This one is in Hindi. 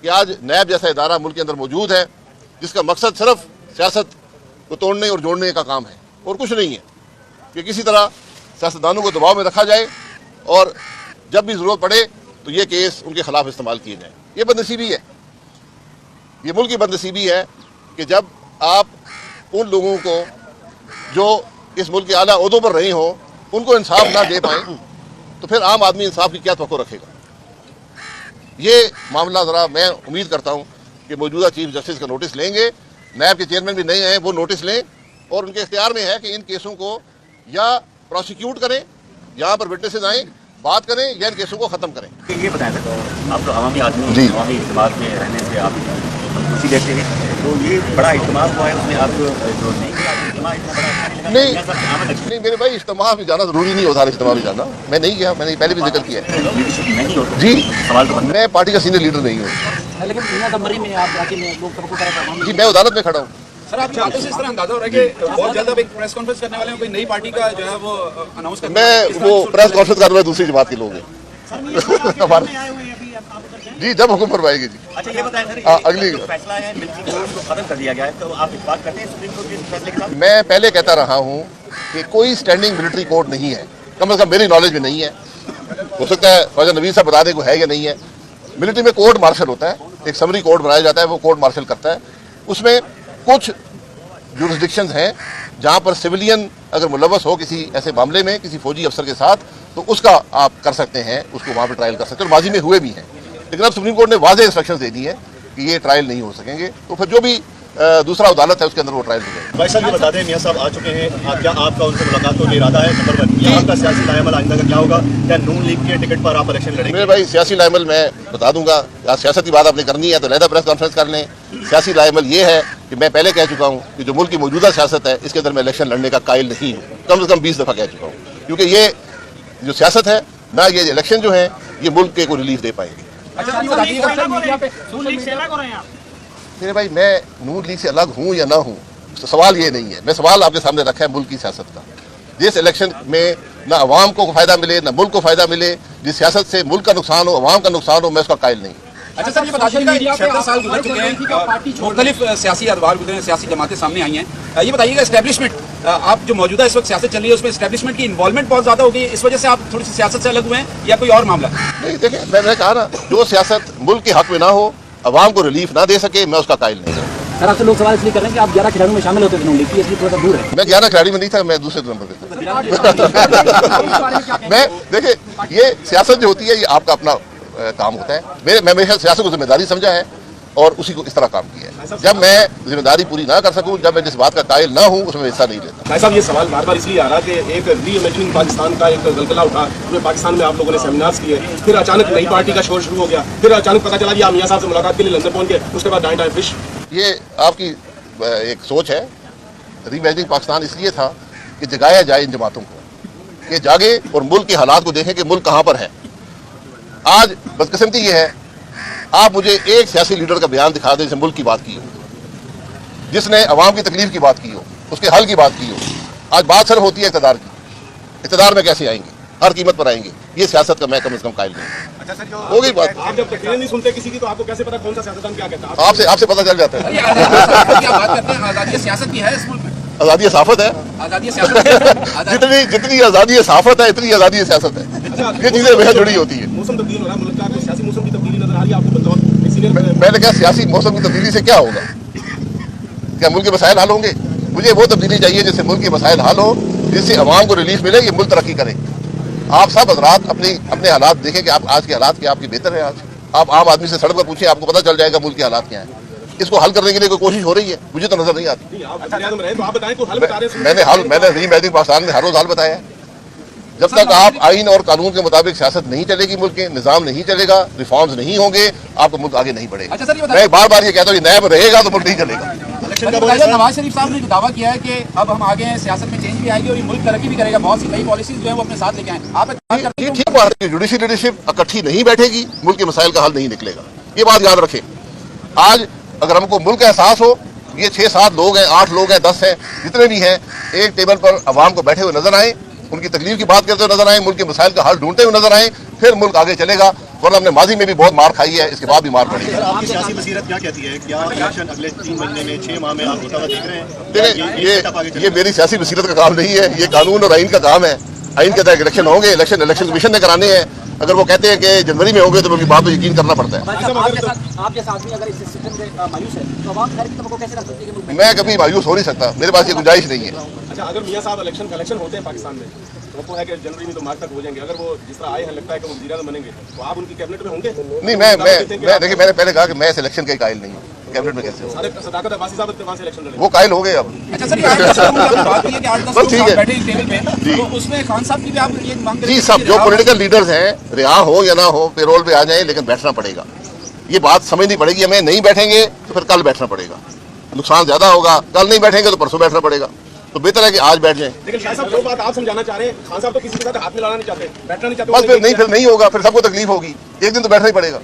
कि आज नैब जैसा इदारा मुल्क के अंदर मौजूद है जिसका मकसद सिर्फ सियासत को तोड़ने और जोड़ने का काम है और कुछ नहीं है, कि किसी तरह सियासतदानों को दबाव में रखा जाए और जब भी ज़रूरत पड़े तो ये केस उनके खिलाफ इस्तेमाल किए जाए। ये बदनसीबी है, ये मुल्क की बदनसीबी है कि जब आप उन लोगों को जो इस मुल्क के आला ओहदों पर रहे हों उनको इंसाफ ना दे पाए तो फिर आम आदमी इंसाफ की क्या तवक्को रखेगा। ये मामला ज़रा मैं उम्मीद करता हूँ कि मौजूदा चीफ जस्टिस का नोटिस लेंगे, नैब के चेयरमैन भी नए हैं, वो नोटिस लें और उनके इख्तियार में है कि इन केसों को या प्रोसिक्यूट करें, यहाँ पर विटनेसेस आएँ, बात करें या इन केसों को ख़त्म करें। ये बताएं सर, आप तो अवामी आदमी, अवामी इज्तिमा में रहने से आप खुशी देखते हैं, तो ये बड़ा इज्तिमा हुआ है, उसमें आप जो नहीं मेरे भाई इज्तिमा में जाना ज़रूरी नहीं होता, इज्तिमा में जाना मैं नहीं गया, मैंने पहले भी जिक्र किया है जी। मैं पार्टी का सीनियर लीडर नहीं हूँ, जी मैं अदालत में खड़ा हूँ। सर आपकी बातों से इस तरह अंदाजा हो रहा है कि बहुत जल्द अब एक प्रेस कॉन्फ्रेंस करने वाले हैं, कोई नई पार्टी का जो है वो अनाउंस करने मैं वो प्रेस कॉन्फ्रेंस कर रहा है दूसरी जमात के लोग हैं जी, जब हुक्म फरमाएंगे जी। अच्छा ये बताएं सर, अगली फैसला है मिलिट्री कोर्ट को खत्म कर दिया गया है, तो आप इस बात करते हैं सुप्रीम कोर्ट के फैसले के साथ? मैं पहले कहता रहा हूँ कि कोई स्टैंडिंग मिलिट्री कोर्ट नहीं है, कम से कम मेरी नॉलेज में नहीं है, हो सकता है ख्वाजा नवीद साहब बता दें को है या नहीं है। मिलिट्री में कोर्ट मार्शल होता है, एक समरी कोर्ट बनाया जाता है, वो कोर्ट मार्शल करता है, उसमें कुछ जुरिस्डिक्शंस हैं जहाँ पर सिविलियन अगर मुलव्वस हो किसी ऐसे मामले में किसी फौजी अफसर के साथ तो उसका आप कर सकते हैं, उसको वहाँ पर ट्रायल कर सकते हैं और माजी में हुए भी हैं। लेकिन अब सुप्रीम कोर्ट ने वाज़ेह इंस्ट्रक्शंस दे दी हैं कि ये ट्रायल नहीं हो सकेंगे, तो फिर जो भी दूसरा अदालत है उसके अंदर वो ट्रायल हो जाएगा। भाई साहब ये बता दें, मियां साहब आ चुके हैं, क्या आपका उनसे मुलाकात का इरादा है? नंबर 1, यहाँ का सियासी लाएमल आइंदा का क्या होगा? क्या नून लीग के टिकट पर आप इलेक्शन लड़ेंगे? मेरे भाई सियासी लाएमल मैं बता दूंगा, आज सियासत की बात आपने करनी है तो लहदा प्रेस कॉन्फ्रेंस कर लें। सियासी लाएमल ये है कि मैं पहले कह चुका हूँ कि जो मुल्क की मौजूदा सियासत है इसके अंदर मैं इलेक्शन लड़ने का कायल नहीं हूँ, कम से कम 20 दफ़ा कह चुका हूँ, क्योंकि ये जो सियासत है ना, ये इलेक्शन जो है ये मुल्क के को रिलीफ दे पाएंगे। मेरे भाई मैं नून लीग से अलग हूँ या ना हूँ, तो सवाल ये नहीं है, मैं सवाल आपके सामने रखा है मुल्क की सियासत का। जिस इलेक्शन में ना अवाम को फ़ायदा मिले ना मुल्क को फ़ायदा मिले, जिस सियासत से मुल्क का नुकसान हो अवाम का नुकसान हो, मैं उसका कायल नहीं। अच्छा सर ये बता दीजिएगा, 76 साल गुजर चुके हैं, मुख्तलिफ सियासी अदवार गुजरे, सियासी जमातें सामने आई हैं, ये बताइएगा इस्टेब्लिशमेंट आप जो मौजूदा इस वक्त सियासत चल रही है उसमें इस्टेब्लिशमेंट की इन्वॉल्वमेंट बहुत ज़्यादा होगी, इस वजह से आप थोड़ी सी सियासत से अलग हुए हैं या कोई और मामला? नहीं देखिए, मैंने कहा ना, जो सियासत मुल्क के हक में ना हो, अवाम को रिलीफ ना दे सके, मैं उसका कायल नहीं हूँ। सर आपसे लोग सवाल इसलिए कर रहे हैं कि आप 11 खिलाड़ियों में शामिल होते थे नून लीग की, इसलिए थोड़ा सा दूर है। मैं 11 खिलाड़ी में नहीं था, मैं दूसरे नंबर पे था। मैं देखिए, ये सियासत जो होती है ये आपका अपना काम होता है। मैं हमेशा सियासत को जिम्मेदारी समझा है और उसी को इस तरह काम किया है। जब मैं जिम्मेदारी पूरी ना कर सकूं, जब मैं जिस बात का कायल ना हूं, उसमें हिस्सा नहीं लेता। भाई साहब ये सवाल बार बार इसलिए आ रहा है कि एक री-इमेजिनिंग पाकिस्तान का एक गलगला उठा, पूरे पाकिस्तान में आप लोगों ने सेमिनार्स किए, फिर अचानक नई पार्टी का शोर शुरू हो गया, फिर अचानक पता चला कि आप मियां साहब से मुलाकात के लिए लंदन पहुंच गए, उसके बाद डाइन फिश। ये आपकी एक सोच है। री-इमेजिनिंग पाकिस्तान इसलिए था कि जगाया जाए इन जमातों को, कि जागे और मुल्क के हालात को देखें कि मुल्क कहाँ पर है। आज बदकिस्मती ये है, आप मुझे एक सियासी लीडर का बयान दिखा दें जिसने मुल्क की बात की हो, जिसने अवाम की तकलीफ की बात की हो, उसके हल की बात की हो। आज बात सिर्फ होती है इक़्तिदार की, इक़्तिदार में कैसे आएंगे, हर कीमत पर आएंगे। ये सियासत का मैं कम से कम कायल नहीं। अच्छा सर, हो गई बात। आप जब तकरीरें नहीं सुनते किसी की तो आपको कैसे पता कौन सा सियासतदान क्या कहता है? आपसे पता चल जाता है। बात करते हैं आज़ादी सियासत की है इस मुल्क में, आज़ादी साफत है, आज़ादी सियासत जितनी आज़ादी साफत है इतनी आज़ादी सियासत है। ये चीज़ें बेहद जुड़ी होती है। मौसम तब्दील हो रहा है मुल्क का, सियासी मौसम की तब्दीली नजर आ रही है आपको? मैंने कहा सियासी मौसम की तब्दीली से क्या होगा? क्या मुल्क के मसाइल हल होंगे? मुझे वो तब्दीली चाहिए जिससे मुल्क के मसाइल हल हो, जिससे अवाम को रिलीफ मिले, ये मुल्क तरक्की करे। आप सब हज़रात अपने हालात देखें कि आप आज के हालात क्या आपके बेहतर है। आज आप आम आदमी से सड़क पर पूछें, आपको पता चल जाएगा मुल्क के हालात क्या हैं। इसको हल करने के लिए कोई कोशिश हो रही है? मुझे तो नजर नहीं आती। मैंने री-इमेजिनिंग पाकिस्तान में हर रोज हल बताया। जब तक आप आइन और कानून के मुताबिक सियासत नहीं चलेगी, मुल्क के निजाम नहीं चलेगा, रिफॉर्म्स नहीं होंगे, आपका मुल्क आगे नहीं बढ़ेगा। अच्छा सर, मैं बार बार ये कहता हूँ, नैब रहेगा तो मुल्क नहीं चलेगा। नवाज शरीफ साहब ने दावा किया है कि अब हम आगे हैं, सियासत में चेंज भी आएगी और ये मुल्क तरक्की भी करेगा, बहुत सी नई पॉलिसीज जो है वो अपने साथ लेके आए। आप ये ठीक बात है, जुडिशल लीडरशिप इकट्ठी नहीं बैठेगी, मुल्क के मसाइल का हल नहीं निकलेगा। ये बात याद रखें। आज अगर हमको मुल्क का एहसास हो, ये 6-7 लोग हैं, 8 लोग हैं, 10 हैं, जितने भी हैं, एक टेबल पर अवाम को बैठे हुए नजर आए, उनकी तकलीफ की बात करते हुए नजर आए, मुल्क के मसाइल का हल ढूंढते हुए नजर आए, फिर मुल्क आगे चलेगा। वरना हमने माजी में भी बहुत मार खाई है, इसके बाद भी मार पड़ी है। आपकी सियासी बसीरत क्या कहती है? क्या इलेक्शन अगले 3 महीने में 6 माह में आप होता हुआ देख रहे हैं? देखिए, ये मेरी सियासी बसीरत का काम नहीं है, ये कानून और आइन का काम है। आइन के तहत इलेक्शन होंगे, इलेक्शन कमीशन ने कराने हैं। अगर वो कहते हैं कि जनवरी में होंगे तो उनकी बात पर यकीन करना पड़ता है। आप जैसा आदमी अगर इस सिस्टम से मायूस है तो आवाम खैर की तबको कैसे रख सकती है कि मुल्क में? मैं कभी मायूस हो नहीं सकता, मेरे पास ये गुंजाइश नहीं है। अच्छा, अगर मियां साहब इलेक्शन होते हैं पाकिस्तान में, तो वो है कि जनवरी में तो मार्च तक हो जाएंगे, अगर वो जिस तरह आए हैं लगता है कि वो वज़ीर-ए-आज़म बनेंगे, तो आप उनकी कैबिनेट में होंगे? नहीं, मैं देखिए, मैंने पहले कहा कि मैं इस इलेक्शन का कायल नहीं हूँ, कैबिनेट में कैसे हो? सदाकत अब्बासी साहब वहाँ से इलेक्शन लड़े। वो कायल हो गए अब। अच्छा सर, ये आज दस लोगों की बात की है कि 8-10 बस लोग ठीक साथ है। बैठे हैं टेबल पे, तो उसमें खान साहब की भी आप ये मांग करें जी, कि सब जो रिहा हो? पॉलिटिकल लीडर्स हैं, रिहा हो या ना हो, पेरोल पे आ जाए, लेकिन बैठना पड़ेगा। ये बात समझनी पड़ेगी। हमें नहीं बैठेंगे तो फिर कल बैठना पड़ेगा, नुकसान ज्यादा होगा। कल नहीं बैठेंगे तो परसों बैठना पड़ेगा। तो बेहतर है कि आज बैठ जाएं। लेकिन शाह साहब, जो बात आप समझाना चाह रहे हैं, खान साहब तो किसी के साथ हाथ मिलाना नहीं चाहते, बैठना नहीं चाहते। बस फिर नहीं होगा, फिर सबको तकलीफ होगी। एक दिन तो बैठना ही पड़ेगा।